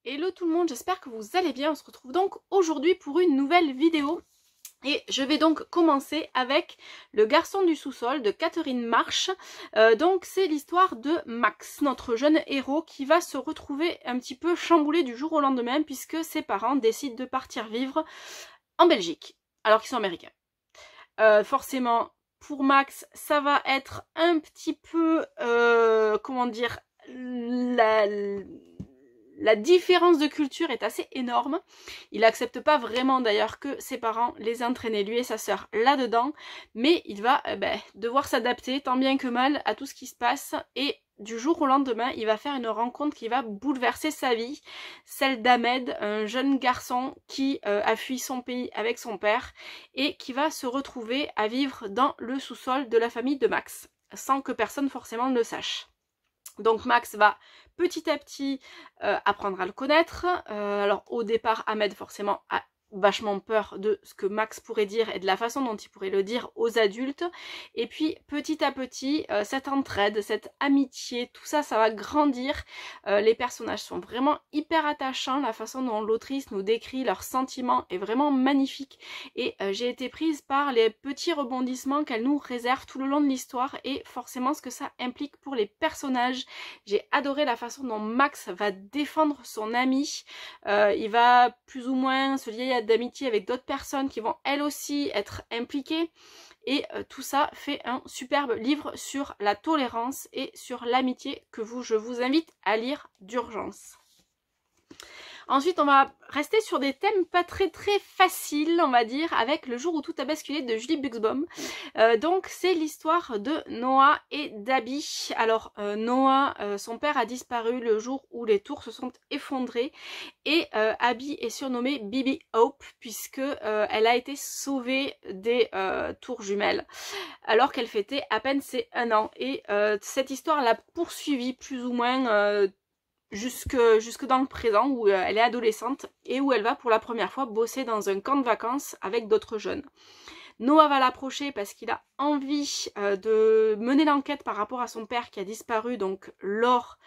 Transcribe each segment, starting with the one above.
Hello tout le monde, j'espère que vous allez bien. On se retrouve donc aujourd'hui pour une nouvelle vidéo. Et je vais donc commencer avec Le garçon du sous-sol de Catherine Marsh. Donc c'est l'histoire de Max, notre jeune héros qui va se retrouver un petit peu chamboulé du jour au lendemain puisque ses parents décident de partir vivre en Belgique alors qu'ils sont américains. Forcément pour Max ça va être un petit peu, comment dire, la différence de culture est assez énorme. Il n'accepte pas vraiment d'ailleurs que ses parents les entraînent, lui et sa sœur, là-dedans. Mais il va devoir s'adapter tant bien que mal à tout ce qui se passe. Et du jour au lendemain, il va faire une rencontre qui va bouleverser sa vie. Celle d'Ahmed, un jeune garçon qui a fui son pays avec son père. Et qui va se retrouver à vivre dans le sous-sol de la famille de Max. Sans que personne forcément ne le sache. Donc Max va petit à petit apprendre à le connaître. Alors au départ, Ahmed forcément a vachement peur de ce que Max pourrait dire et de la façon dont il pourrait le dire aux adultes. Et puis petit à petit, cette entraide, cette amitié, tout ça, ça va grandir. Les personnages sont vraiment hyper attachants. La façon dont l'autrice nous décrit leurs sentiments est vraiment magnifique. Et j'ai été prise par les petits rebondissements qu'elle nous réserve tout le long de l'histoire et forcément ce que ça implique pour les personnages. J'ai adoré la façon dont Max va défendre son ami. Il va plus ou moins se lier d'amitié avec d'autres personnes qui vont elles aussi être impliquées. Et tout ça fait un superbe livre sur la tolérance et sur l'amitié que je vous invite à lire d'urgence. Ensuite, on va rester sur des thèmes pas très faciles, on va dire, avec Le jour où tout a basculé de Julie Buxbaum. Donc, c'est l'histoire de Noah et d'Abby. Alors, Noah, son père a disparu le jour où les tours se sont effondrées. Et Abby est surnommée Bibi Hope, puisque elle a été sauvée des tours jumelles, alors qu'elle fêtait à peine ses 1 an. Et cette histoire l'a poursuivie plus ou moins jusque dans le présent où elle est adolescente et où elle va pour la première fois bosser dans un camp de vacances avec d'autres jeunes. Noah va l'approcher parce qu'il a envie de mener l'enquête par rapport à son père qui a disparu donc lors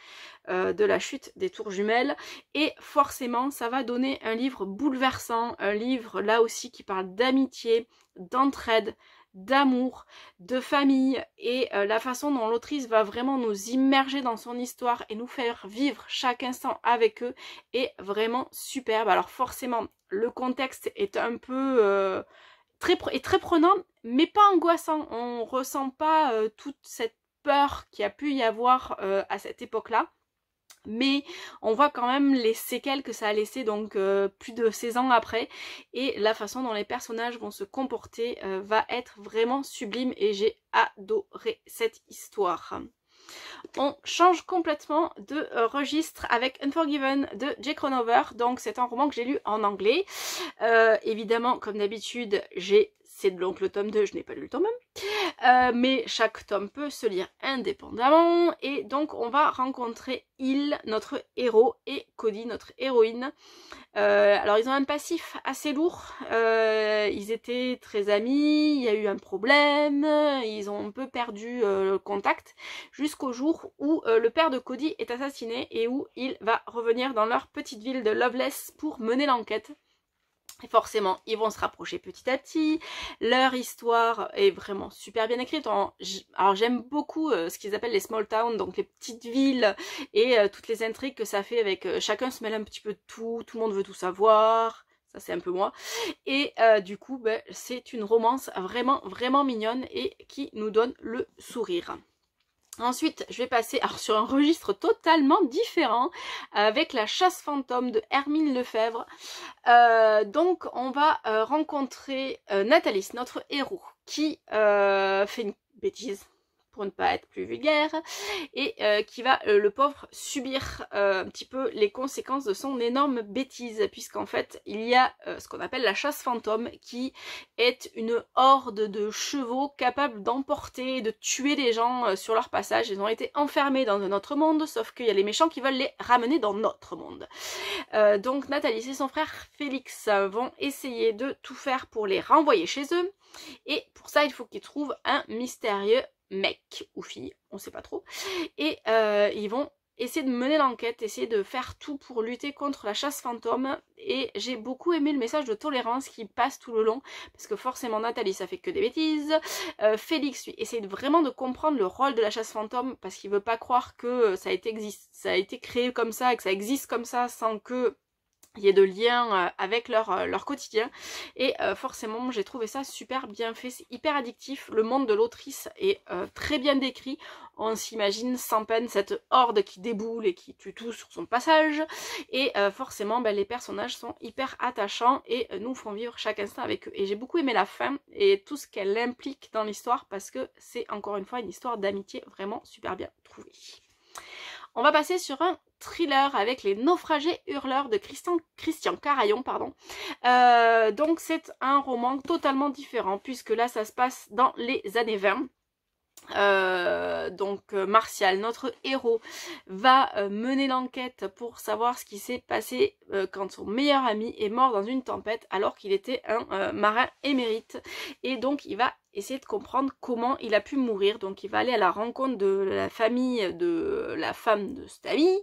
de la chute des tours jumelles, et forcément ça va donner un livre bouleversant, un livre là aussi qui parle d'amitié, d'entraide, d'amour, de famille, et la façon dont l'autrice va vraiment nous immerger dans son histoire et nous faire vivre chaque instant avec eux est vraiment superbe. Alors forcément le contexte est un peu très prenant, mais pas angoissant. On ressent pas toute cette peur qu'il y a pu y avoir à cette époque-là. Mais on voit quand même les séquelles que ça a laissé donc plus de 16 ans après, et la façon dont les personnages vont se comporter va être vraiment sublime et j'ai adoré cette histoire. On change complètement de registre avec Unforgiven de Jake Ronover. Donc c'est un roman que j'ai lu en anglais. Évidemment, comme d'habitude, c'est donc le tome 2, je n'ai pas lu le tome 1. Mais chaque tome peut se lire indépendamment. Et donc on va rencontrer Il, notre héros, et Cody, notre héroïne. Alors ils ont un passif assez lourd, ils étaient très amis, il y a eu un problème, ils ont un peu perdu le contact jusqu'au jour où le père de Cody est assassiné et où il va revenir dans leur petite ville de Loveless pour mener l'enquête. Et forcément, ils vont se rapprocher petit à petit. Leur histoire est vraiment super bien écrite. Alors j'aime beaucoup ce qu'ils appellent les small towns, donc les petites villes et toutes les intrigues que ça fait avec chacun se mêle un petit peu de tout le monde veut tout savoir. Ça c'est un peu moi. Et du coup, c'est une romance vraiment mignonne et qui nous donne le sourire. Ensuite, je vais passer sur un registre totalement différent avec La chasse fantôme de Hermine Lefebvre. Donc, on va rencontrer Nathalie, notre héros, qui fait une bêtise, pour ne pas être plus vulgaire, et qui va, le pauvre, subir un petit peu les conséquences de son énorme bêtise, puisqu'en fait, il y a ce qu'on appelle la chasse fantôme, qui est une horde de chevaux capables d'emporter, de tuer les gens sur leur passage. Ils ont été enfermés dans un autre monde, sauf qu'il y a les méchants qui veulent les ramener dans notre monde. Donc Nathalie et son frère Félix vont essayer de tout faire pour les renvoyer chez eux, et pour ça, il faut qu'ils trouvent un mystérieux mec ou fille, on sait pas trop, et ils vont essayer de mener l'enquête, essayer de faire tout pour lutter contre la chasse fantôme. Et j'ai beaucoup aimé le message de tolérance qui passe tout le long, parce que forcément Nathalie ça fait que des bêtises, Félix lui essaye vraiment de comprendre le rôle de la chasse fantôme, parce qu'il veut pas croire que ça a été créé comme ça et que ça existe comme ça sans que il y ait de lien avec leur quotidien. Et forcément j'ai trouvé ça super bien fait, c'est hyper addictif, le monde de l'autrice est très bien décrit, on s'imagine sans peine cette horde qui déboule et qui tue tout sur son passage, et forcément les personnages sont hyper attachants et nous font vivre chaque instant avec eux. Et j'ai beaucoup aimé la fin et tout ce qu'elle implique dans l'histoire, parce que c'est encore une fois une histoire d'amitié vraiment super bien trouvée. On va passer sur un thriller avec Les Naufragés Hurleurs de Christian Carayon, pardon. Donc c'est un roman totalement différent, puisque là ça se passe dans les années 20. Martial, notre héros, va mener l'enquête pour savoir ce qui s'est passé quand son meilleur ami est mort dans une tempête alors qu'il était un marin émérite, et donc il va essayer de comprendre comment il a pu mourir. Donc il va aller à la rencontre de la famille de la femme de cet ami,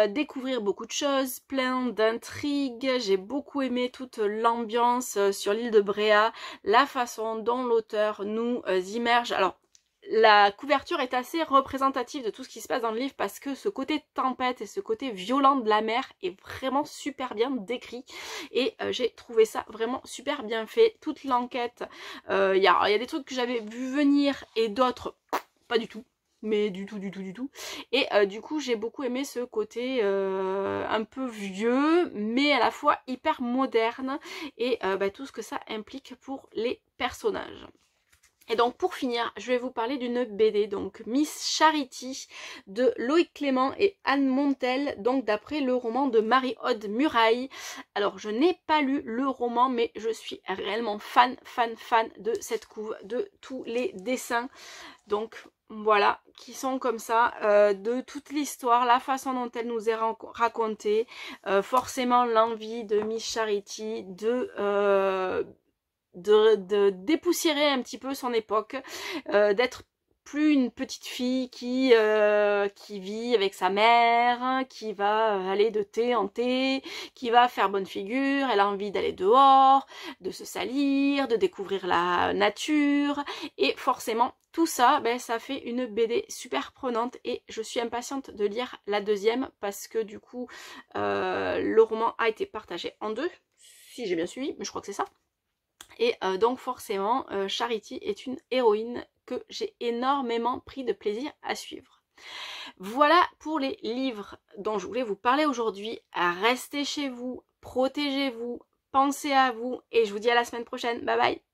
découvrir beaucoup de choses, plein d'intrigues. J'ai beaucoup aimé toute l'ambiance sur l'île de Bréa, la façon dont l'auteur nous immerge. Alors la couverture est assez représentative de tout ce qui se passe dans le livre, parce que ce côté tempête et ce côté violent de la mer est vraiment super bien décrit, et j'ai trouvé ça vraiment super bien fait. Toute l'enquête, y a des trucs que j'avais vu venir et d'autres pas du tout, mais du tout. Et du coup j'ai beaucoup aimé ce côté un peu vieux mais à la fois hyper moderne, et tout ce que ça implique pour les personnages. Et donc pour finir, je vais vous parler d'une BD, donc Miss Charity de Loïc Clément et Anne Montel, donc d'après le roman de Marie-Aude Muraille. Alors je n'ai pas lu le roman, mais je suis réellement fan de cette couve, de tous les dessins, donc voilà, qui sont comme ça, de toute l'histoire, la façon dont elle nous est racontée, forcément l'envie de Miss Charity de dépoussiérer un petit peu son époque, d'être plus une petite fille qui vit avec sa mère, qui va aller de thé en thé, qui va faire bonne figure. Elle a envie d'aller dehors, de se salir, de découvrir la nature, et forcément tout ça, ça fait une BD super prenante, et je suis impatiente de lire la deuxième, parce que du coup le roman a été partagé en deux, si j'ai bien suivi, mais je crois que c'est ça. Et donc forcément Charity est une héroïne que j'ai énormément pris de plaisir à suivre. Voilà pour les livres dont je voulais vous parler aujourd'hui. Restez chez vous, protégez-vous, pensez à vous, et je vous dis à la semaine prochaine. Bye bye.